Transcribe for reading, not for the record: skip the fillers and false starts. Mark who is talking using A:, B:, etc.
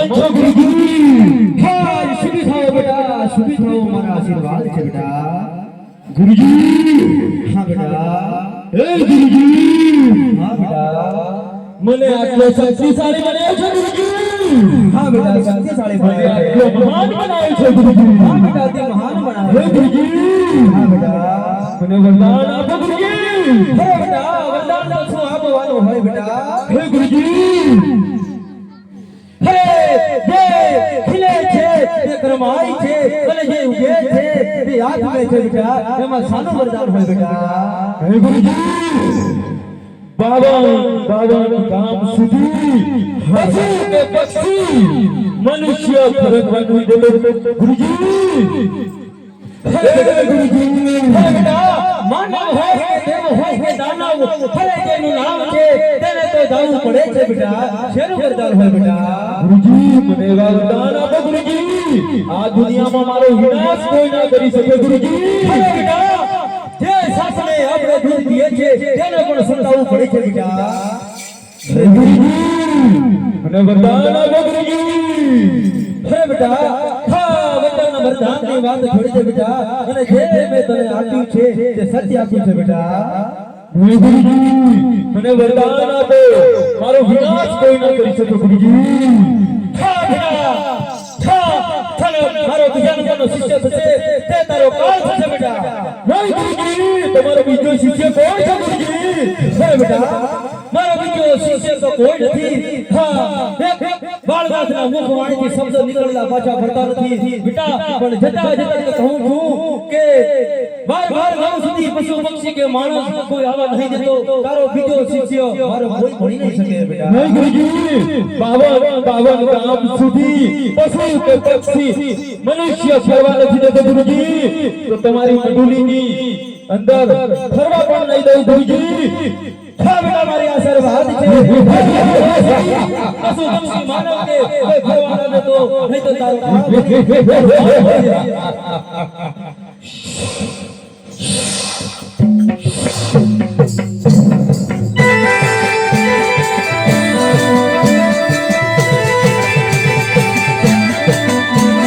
A: છો ગુરુજી હાય સુખી થાઓ બેટા સુખી થાઓ મારા આશીર્વાદ છે બેટા ગુરુજી હા બેટા એ ગુરુજી હા બેટા મને આટલો શક્તિશાળી બનાવ્યો છે ગુરુજી હા બેટા શક્તિશાળી બનાવ્યો છે મહાન બનાવ્યો છે ગુરુજી હા બેટા તે મહાન બનાવ્યો છે ગુરુજી હા બેટા મને વરદાન આપો ગુરુજી હે બેટા વરદાન તો શું આપવાનો હોય બેટા હે ગુરુજી હે જે ખીલે છે તે કરમાઈ છે અને જે ઉગે છે તે હાથમાં છે બેટા એમાં સાનું વરદાન હોય બેટા હે ગુરુજી बावन काम सुधी पशु के पक्षी मनुष्य फरक रखी दे गुरुजी गुरुजी बेटा मानव है देव है के दानव हरे तेनु नाम છે તેને તો જાવું પડે છે બેટા શેનું વરદાન હોય બેટા ગુરુજી મને વરદાન આપો ગુરુજી આ દુનિયામાં મારો વિનાશ કોઈ ના કરી શકે ગુરુજી બેટા જે સાસને આપણે દૂધ પીએ છે તેને પણ સંતાવવું પડે છે બેટા હે ગુરુજી મને વરદાન આપો ગુરુજી હે બેટા હા વરદાન વરદાનની વાત છોડી દે બેટા અને જે મેં તને આપ્યું છે તે સત્ય આપ્યું છે બેટા હે ગુરુજી મને વરદાન આપો મારો વિનાશ કોઈ ન કરી શકે ગુરુજી હા બેટા મારો બીજાનો શિષ્ય થશે તે તારો કાળ થશે બેટા નહીં ગુરુજી તમારો બીજો શિષ્ય કોઈ છે ગુરુજી હે બેટા મારો બીજો શિષ્ય તો કોઈ નથી હા બાળનાથના મુખવાણીથી શબ્દ નીકળેલા પાછા ફરતા નથી બેટા પણ જતા જતા કહું છું કે બાર ગામ સુધી પશુ પક્ષી કે માણસ કોઈ આવા નહીં જતો તારો બીજો શિષ્ય મારો કોઈ ભણી નહીં શકે બેટા નહીં ગુરુજી 52 ગામ સુધી પશુ કે પક્ષી મનુષ્ય ફરવા નથી દેતો ગુરુજી તો તમારી મંડળીની અંદર ફરવા પણ નહીં દઉં ગુરુજી હા બેટા મારી આશીર્વાદ છે પશુ પક્ષી માનવ કે કોઈ ફરવા ન દેતો નહીં તો તારું